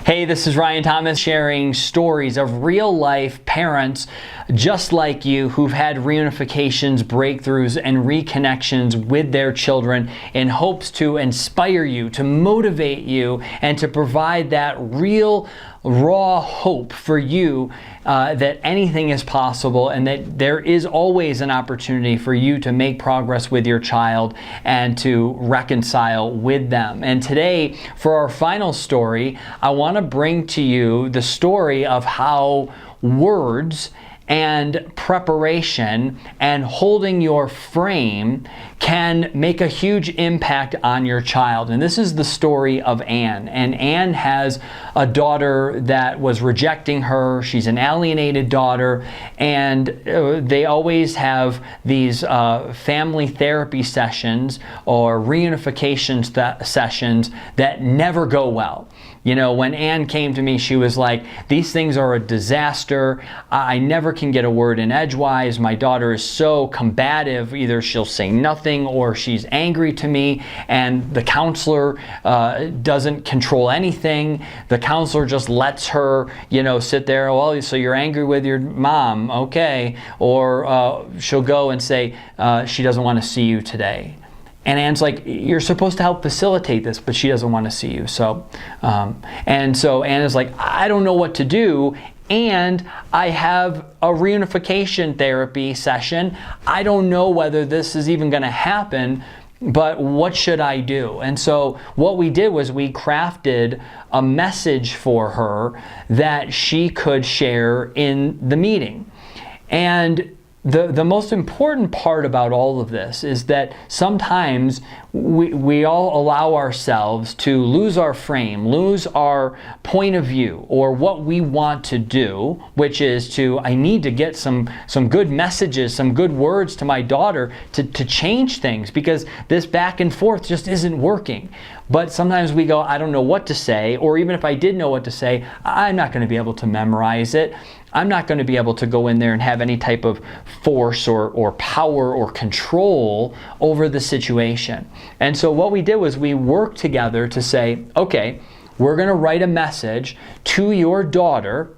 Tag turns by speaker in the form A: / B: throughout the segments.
A: Hey, this is Ryan Thomas sharing stories of real-life parents just like you who've had reunifications, breakthroughs, and reconnections with their children in hopes to inspire you, to motivate you, and to provide that real, raw hope for you that anything is possible and that there is always an opportunity for you to make progress with your child and to reconcile with them. And today, for our final story, I want to bring to you the story of how words and preparation and holding your frame can make a huge impact on your child. And this is the story of Anne. And Anne has a daughter that was rejecting her. She's an alienated daughter. And they always have these family therapy sessions or reunification sessions that never go well. You know, when Anne came to me, she was like, these things are a disaster. I never can get a word in edgewise. My daughter is so combative. Either she'll say nothing or she's angry to me. And the counselor doesn't control anything. The counselor just lets her, sit there. Well, so you're angry with your mom. Okay. Or she'll go and say she doesn't want to see you today. And Anne's like, you're supposed to help facilitate this, but she doesn't want to see you. So Anne is like, I don't know what to do. And I have a reunification therapy session. I don't know whether this is even going to happen, but what should I do? And so what we did was we crafted a message for her that she could share in the meeting. And the most important part about all of this is that sometimes we all allow ourselves to lose our frame, lose our point of view or what we want to do, which is I need to get some good messages, some good words to my daughter to change things, because this back and forth just isn't working. But sometimes we go, I don't know what to say, or even if I did know what to say, I'm not going to be able to memorize it. I'm not going to be able to go in there and have any type of force or power or control over the situation. And so what we did was we worked together to say, okay, we're going to write a message to your daughter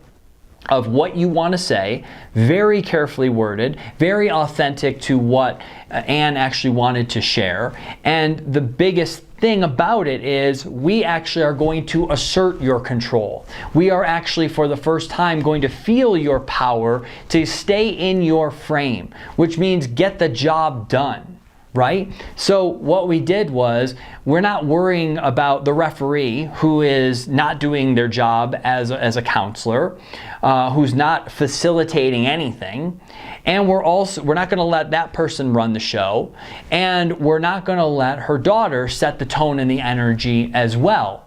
A: of what you want to say, very carefully worded, very authentic to what Anne actually wanted to share. And the biggest thing about it is we actually are going to assert your control. We are actually for the first time going to feel your power to stay in your frame, which means get the job done. Right? So what we did was we're not worrying about the referee who is not doing their job as a counselor, who's not facilitating anything. And we're not going to let that person run the show. And we're not going to let her daughter set the tone and the energy as well.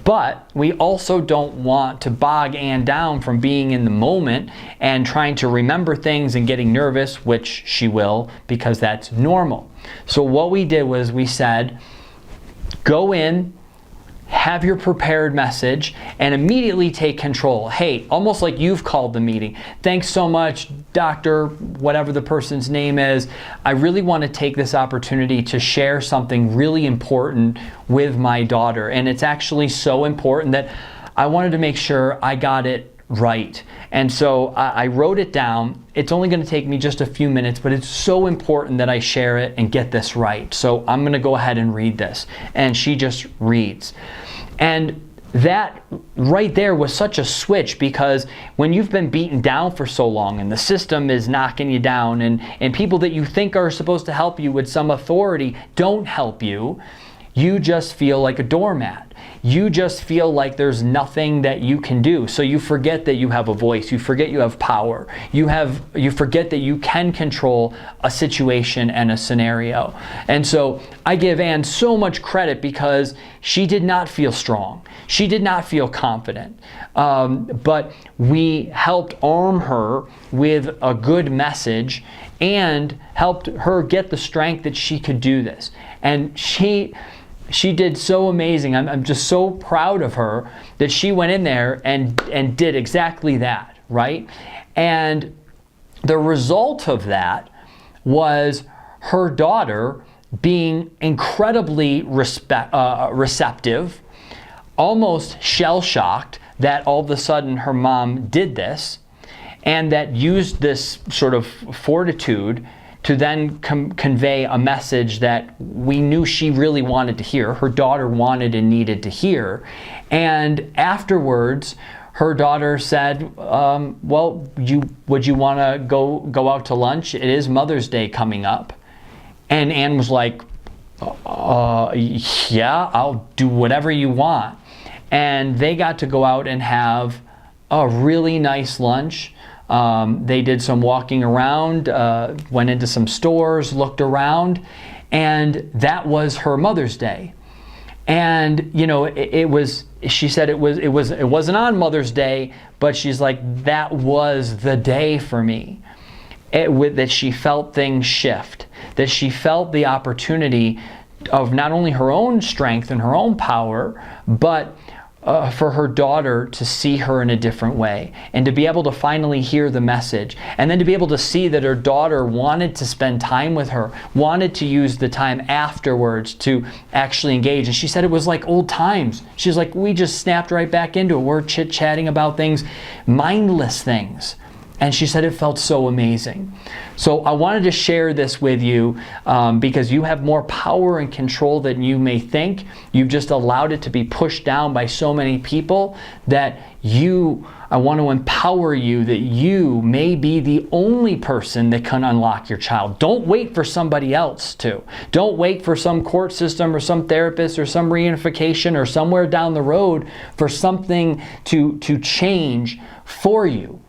A: But we also don't want to bog Anne down from being in the moment and trying to remember things and getting nervous, which she will, because that's normal. So what we did was we said, go in, have your prepared message, and immediately take control. Hey, almost like you've called the meeting. Thanks so much, Dr. whatever the person's name is. I really want to take this opportunity to share something really important with my daughter. And it's actually so important that I wanted to make sure I got it right. And so I wrote it down. It's only going to take me just a few minutes, but it's so important that I share it and get this right. So I'm going to go ahead and read this. And she just reads. And that right there was such a switch, because when you've been beaten down for so long and the system is knocking you down and people that you think are supposed to help you with some authority don't help you, you just feel like a doormat. You just feel like there's nothing that you can do. So you forget that you have a voice. You forget you have power. You forget that you can control a situation and a scenario. And so I give Anne so much credit because she did not feel strong. She did not feel confident. But we helped arm her with a good message and helped her get the strength that she could do this. And she did so amazing. I'm just so proud of her that she went in there and did exactly that, right? And the result of that was her daughter being incredibly receptive, almost shell-shocked that all of a sudden her mom did this, and that used this sort of fortitude to then convey a message that we knew she really wanted to hear, her daughter wanted and needed to hear. And afterwards, her daughter said, well, would you want to go out to lunch? It is Mother's Day coming up. And Anne was like, yeah, I'll do whatever you want. And they got to go out and have a really nice lunch. They did some walking around, went into some stores, looked around, and that was her Mother's Day. And you know, she said it wasn't on Mother's Day, but she's like, that was the day for me. That she felt things shift, that she felt the opportunity of not only her own strength and her own power, but for her daughter to see her in a different way, and to be able to finally hear the message, and then to be able to see that her daughter wanted to spend time with her, wanted to use the time afterwards to actually engage. And she said it was like old times. She's like, we just snapped right back into it. We're chit-chatting about things, mindless things. And she said it felt so amazing. So I wanted to share this with you because you have more power and control than you may think. You've just allowed it to be pushed down by so many people that I want to empower you that you may be the only person that can unlock your child. Don't wait for somebody else to. Don't wait for some court system or some therapist or some reunification or somewhere down the road for something to change for you.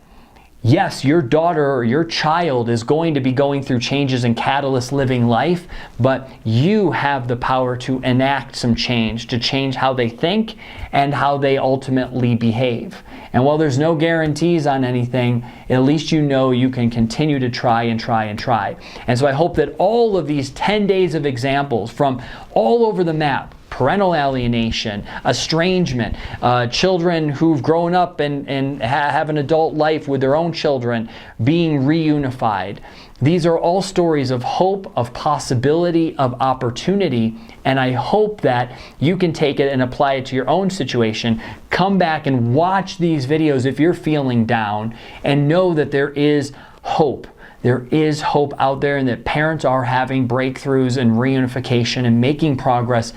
A: Yes, your daughter or your child is going to be going through changes in Catalyst Living Life, but you have the power to enact some change, to change how they think and how they ultimately behave. And while there's no guarantees on anything, at least you know you can continue to try and try and try. And so I hope that all of these 10 days of examples from all over the map, parental alienation, estrangement, children who've grown up and have an adult life with their own children being reunified. These are all stories of hope, of possibility, of opportunity, and I hope that you can take it and apply it to your own situation. Come back and watch these videos if you're feeling down, and know that there is hope. There is hope out there, and that parents are having breakthroughs and reunification and making progress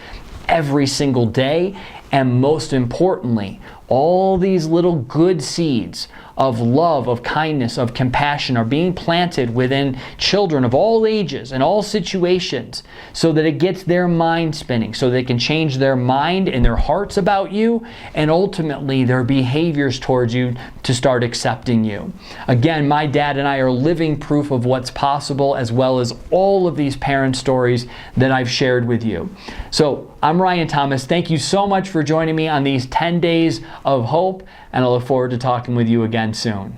A: every single day. And most importantly, all these little good seeds of love, of kindness, of compassion are being planted within children of all ages and all situations, so that it gets their mind spinning, so they can change their mind and their hearts about you, and ultimately their behaviors towards you to start accepting you. Again, my dad and I are living proof of what's possible, as well as all of these parent stories that I've shared with you. So I'm Ryan Thomas. Thank you so much for joining me on these 10 days of hope, and I look forward to talking with you again soon.